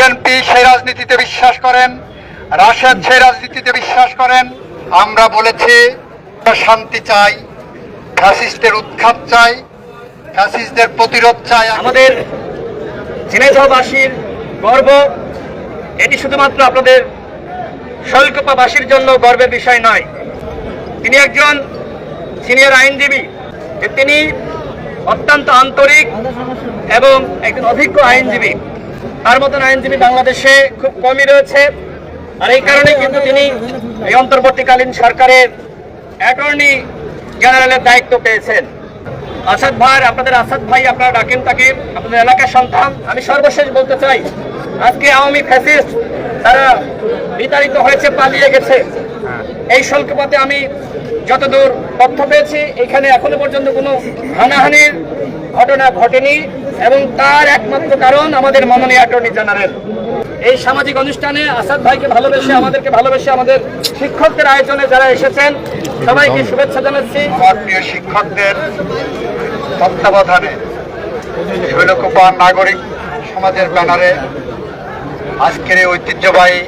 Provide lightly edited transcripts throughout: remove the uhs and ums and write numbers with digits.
BNP সেই রাজনীতিতে বিশ্বাস করেন, রাশেদ সেই রাজনীতিতে বিশ্বাস করেন। আমরা বলেছি শান্তি চাই, ফ্যাসিস্টের উৎখাত চাই, ফ্যাসিস্টদের প্রতিরোধ চাই। আমাদের ঝিনাইদহবাসীর গর্ব, এটি শুধুমাত্র আপনাদের শৈলকুপাবাসীর জন্য গর্বের বিষয় নয়। তিনি একজন সিনিয়র আইনজীবী, তিনি অত্যন্ত আন্তরিক এবং একজন অভিজ্ঞ আইনজীবী। তার মতন আইনজীবী বাংলাদেশে খুব কমই রয়েছে। আর এই কারণে কিন্তু তিনি এই অন্তর্বর্তীকালীন সরকারের অ্যাটর্নি জেনারেলের দায়িত্ব পেয়েছেন। আসাদ ভাই, আপনাদের আসাদ ভাই আপনারা ডাকেন তাকে, আপনাদের এলাকার সন্তান। আমি সর্বশেষ বলতে চাই, আজকে আওয়ামী ফ্যাসিস্ট তারা বিতাড়িত হয়েছে, পালিয়ে গেছে। এই শৈলকুপাতে আমি যতদূর তথ্য পেয়েছি, এখানে এখনো পর্যন্ত কোনো হানাহানির ঘটনা ঘটেনি এবং তার একমাত্র কারণ আমাদের মাননীয় অ্যাটর্নি জেনারেল। এই সামাজিক অনুষ্ঠানে আসাদ ভাইকে ভালোবেসে, আমাদেরকে ভালোবেসে, আমাদের শিক্ষকদের আয়োজনে যারা এসেছেন সবাইকে শুভেচ্ছা জানাচ্ছি। আমার প্রিয় শিক্ষকদের তত্ত্বাবধানে শৈলকুপা নাগরিক সমাজের ব্যানারে আজকের এই ঐতিহ্যবাহী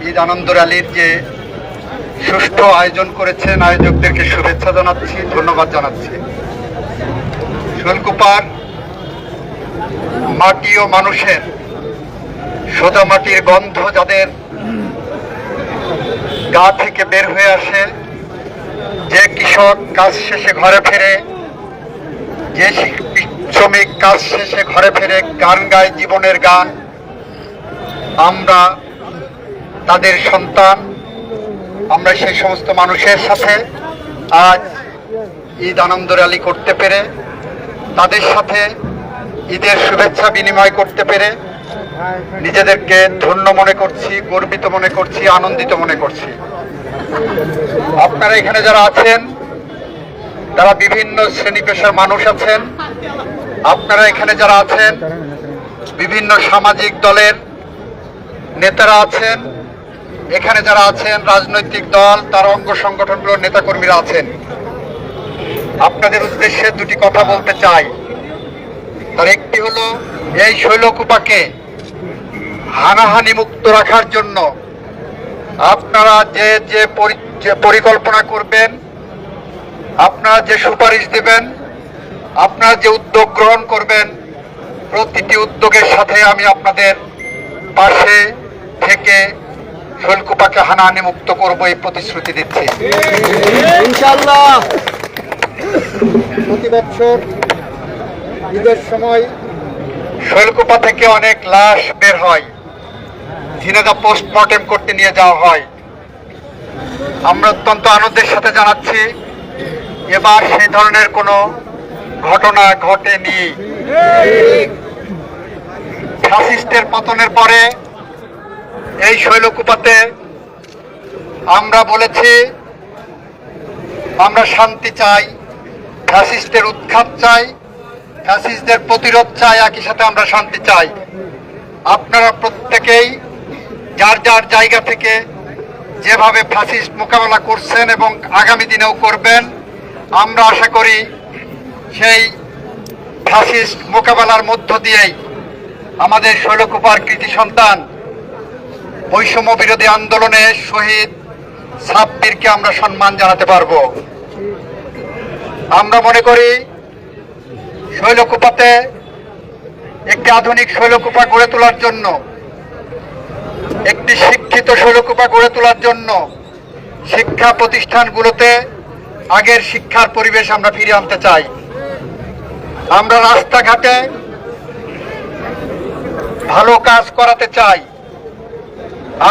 ঈদ আনন্দ র্যালির যে সুষ্ঠু আয়োজন করেছেন, আয়োজকদেরকে শুভেচ্ছা জানাচ্ছি, ধন্যবাদ জানাচ্ছি। শৈলকুপার মাটি ও মানুষের সোজা মাটির গন্ধ যাদের গা থেকে বের হয়ে আসে, যে কৃষক কাজ শেষে ঘরে ফেরে, যে শ্রমিক কাজ শেষে ঘরে ফেরে গান গায় জীবনের গান, আমরা তাদের সন্তান। আমরা সেই সমস্ত মানুষের সাথে আজ ঈদ আনন্দ র্যালি করতে পেরে, তাদের সাথে ঈদের শুভেচ্ছা বিনিময় করতে পেরে নিজেদেরকে ধন্য মনে করছি, গর্বিত মনে করছি, আনন্দিত মনে করছি। আপনারা এখানে যারা আছেন তারা বিভিন্ন শ্রেণী পেশার মানুষ আছেন। আপনারা এখানে যারা আছেন বিভিন্ন সামাজিক দলের নেতারা আছেন। এখানে যারা আছেন রাজনৈতিক দল, তার অঙ্গ সংগঠনগুলোর নেতাকর্মীরা আছেন। আপনাদের উদ্দেশ্যে দুটি কথা বলতে চাই। তার একটি হলো, এই শৈলকুপাকে হানাহানি মুক্ত রাখার জন্য আপনারা যে পরিকল্পনা করবেন, আপনারা যে সুপারিশ দেবেন, আপনারা যে উদ্যোগ গ্রহণ করবেন, প্রতিটি উদ্যোগের সাথে আমি আপনাদের পাশে থেকে শৈলকুপাকে হানাহানি মুক্ত করবো এই প্রতিশ্রুতি দিচ্ছি ইনশাআল্লাহ। প্রতি বছর ঈদের সময় শৈলকুপা থেকে অনেক লাশ বের হয়, ঝিনাইদহ পোস্টমর্টেম করতে নিয়ে যাওয়া হয়। আমরা অত্যন্ত আনন্দের সাথে জানাচ্ছি এবার সেই ধরনের কোনো ঘটনা ঘটেনি। ফ্যাসিস্টের পতনের পরে এই শৈলকুপাতে আমরা বলেছি আমরা শান্তি চাই, ফ্যাসিস্টের উৎখাত চাই, ফ্যাসিস্টদের প্রতিরোধ চাই, একই সাথে আমরা শান্তি চাই। আপনারা প্রত্যেকেই যার যার জায়গা থেকে যেভাবে ফ্যাসিস্ট মোকাবেলা করছেন এবং আগামী দিনেও করবেন, আমরা আশা করি সেই ফ্যাসিস্ট মোকাবেলার মধ্য দিয়েই আমাদের শৈলকুপার কৃতি সন্তান বৈষম্য বিরোধী আন্দোলনে শহীদ সাব্বিরকে আমরা সম্মান জানাতে পারব। আমরা মনে করি শৈলকুপাতে একটি আধুনিক শৈলকুপা গড়ে তোলার জন্য, একটি শিক্ষিত শৈলকুপা গড়ে তোলার জন্য শিক্ষা প্রতিষ্ঠানগুলোতে আগের শিক্ষার পরিবেশ আমরা ফিরিয়ে আনতে চাই। আমরা রাস্তাঘাটে ভালো কাজ করাতে চাই।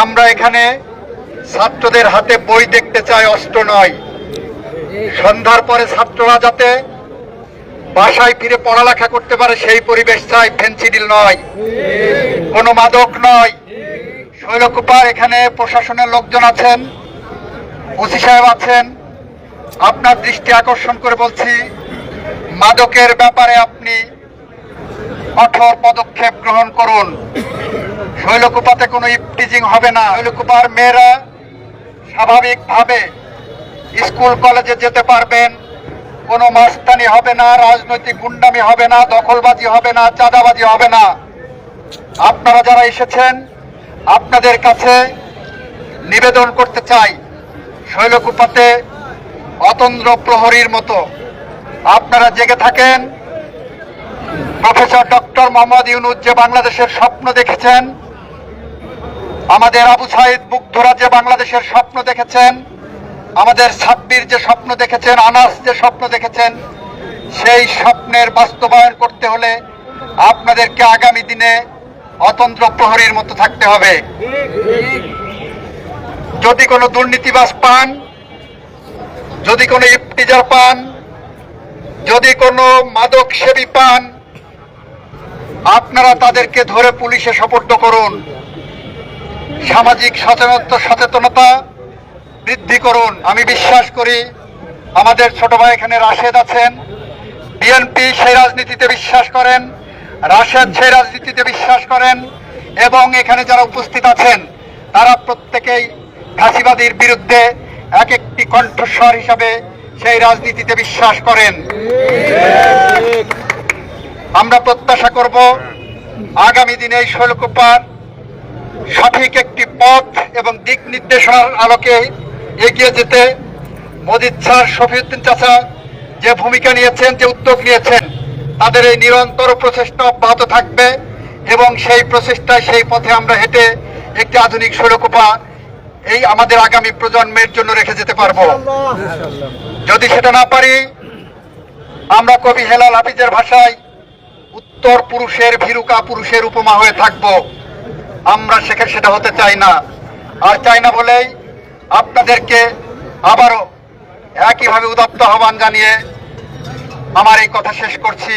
আমরা এখানে ছাত্রদের হাতে বই দেখতে চাই, অস্ত্র নয়। সন্ধ্যার পরে ছাত্ররা যাতে বাসায় ফিরে পড়ালেখা করতে পারে সেই পরিবেশ চাই, ফেন্সিডিল নয়, কোনো মাদক নয়। শৈলকুপার এখানে প্রশাসনের লোকজন আছেন, ওসি সাহেব আছেন। আপনার দৃষ্টি আকর্ষণ করে বলছি, মাদকের ব্যাপারে আপনি কঠোর পদক্ষেপ গ্রহণ করুন। শৈলকুপাতে কোনো ইফটিজিং হবে না। শৈলকুপার মেয়েরা স্বাভাবিকভাবে স্কুল কলেজে যেতে পারবেন, কোনো মাস্তানি হবে না, রাজনৈতিক গুন্ডামি হবে না, দখলবাজি হবে না, চাঁদাবাজি হবে না। আপনারা যারা এসেছেন, আপনাদের কাছে নিবেদন করতে চাই, শৈলকুপাতে অতন্দ্র প্রহরীর মতো আপনারা জেগে থাকেন। প্রফেসর ডক্টর মোহাম্মদ ইউনূস যে বাংলাদেশের স্বপ্ন দেখেছেন, আমাদের আবু সাইদ মুগ্ধরা যে বাংলাদেশের স্বপ্ন দেখেছেন, আমাদের সাব্বির যে স্বপ্ন দেখেছেন, আনাস যে স্বপ্ন দেখেছেন, সেই স্বপ্নের বাস্তবায়ন করতে হলে আপনাদেরকে আগামী দিনে অতন্ত্র প্রহরীর মতো থাকতে হবে। যদি কোনো দুর্নীতিবাজ পান, যদি কোনো ইফতিজার পান, যদি কোনো মাদক সেবী পান, আপনারা তাদেরকে ধরে পুলিশে সোপর্দ করুন। সামাজিক সচেতনতা বৃদ্ধি করুন। আমি বিশ্বাস করি আমাদের ছোট ভাই এখানে রাশেদ আছেন, বিএনপি সেই রাজনীতিতে বিশ্বাস করেন, রাশেদ সেই রাজনীতিতে বিশ্বাস করেন, এবং এখানে যারা উপস্থিত আছেন তারা প্রত্যেকেই ফ্যাসিবাদীর বিরুদ্ধে এক একটি কণ্ঠস্বর হিসাবে সেই রাজনীতিতে বিশ্বাস করেন। আমরা প্রত্যাশা করব আগামী দিনে এই শৈলকুপার সঠিক একটি পথ এবং দিক নির্দেশনার আলোকে এগিয়ে যেতে মজিদ স্যার, শফিউদ্দিন চাচা যে ভূমিকা নিয়েছেন, যে উদ্যোগ নিয়েছেন, তাদের এই নিরন্তর প্রচেষ্টা অব্যাহত থাকবে এবং সেই প্রচেষ্টায় সেই পথে আমরা হেঁটে একটি আধুনিক শৈলকুপা এই আমাদের আগামী প্রজন্মের জন্য রেখে যেতে পারবো। যদি সেটা না পারি, আমরা কবি হেলাল হাফিজের ভাষায় উত্তর পুরুষের ভীরুকা পুরুষের উপমা হয়ে থাকব। আমরা সেটা হতে চাই না, আর চাই না বলেই আপনাদেরকে আবারও একইভাবে উদাত্ত আহ্বান জানিয়ে আমার এই কথা শেষ করছি।